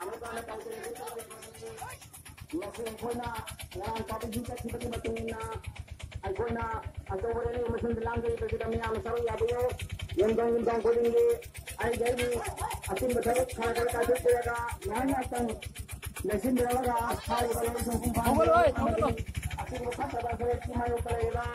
amaga na tawagin ito. Masing ko na ang pabigita sibati matungin na ay ko na ang tawagin ni masing dilanggi kasi kami ang masawi abuyo yung ko dingi ay gaini ating badalot kaya kaya kaya yan atang lesin dalaga asal balai sungkumpam ating bukas ada saya kimayo kaya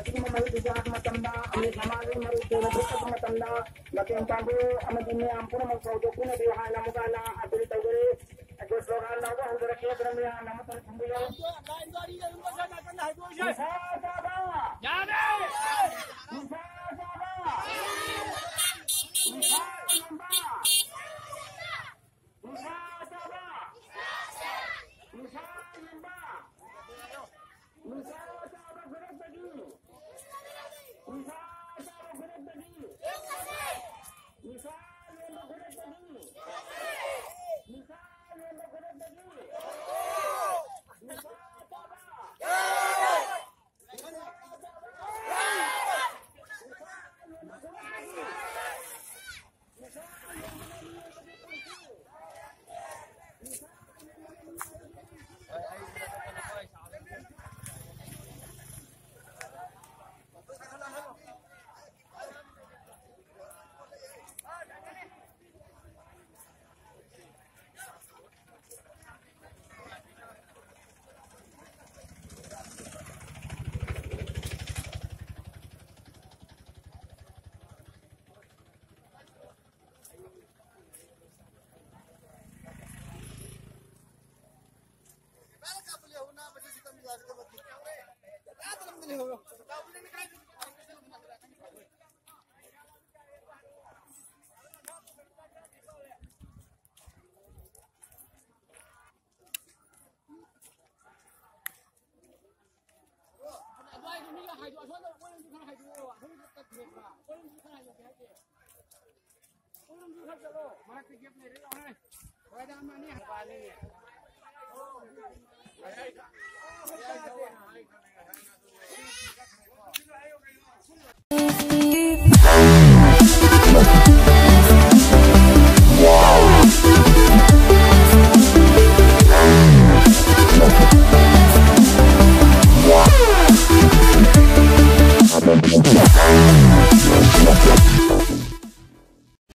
ating mamahi dijahat matanda ami samali maru dena berkat matanda lakin tambu amadi me ampun magsaudok na diwana mugala atul tawgere ako slogan na ba hundra kaya berami namat kumbuyo lain gari na lumba sa natin na haiba siya Nisa Chaba Yane Nisa Chaba Nisa Yamba Nisa Chaba Nisa Yamba Nisa Chaba gerak lagi Nisa Chaba gerak lagi Nisa Yamba gerak lagi Nisa Yamba gerak lagi Nisa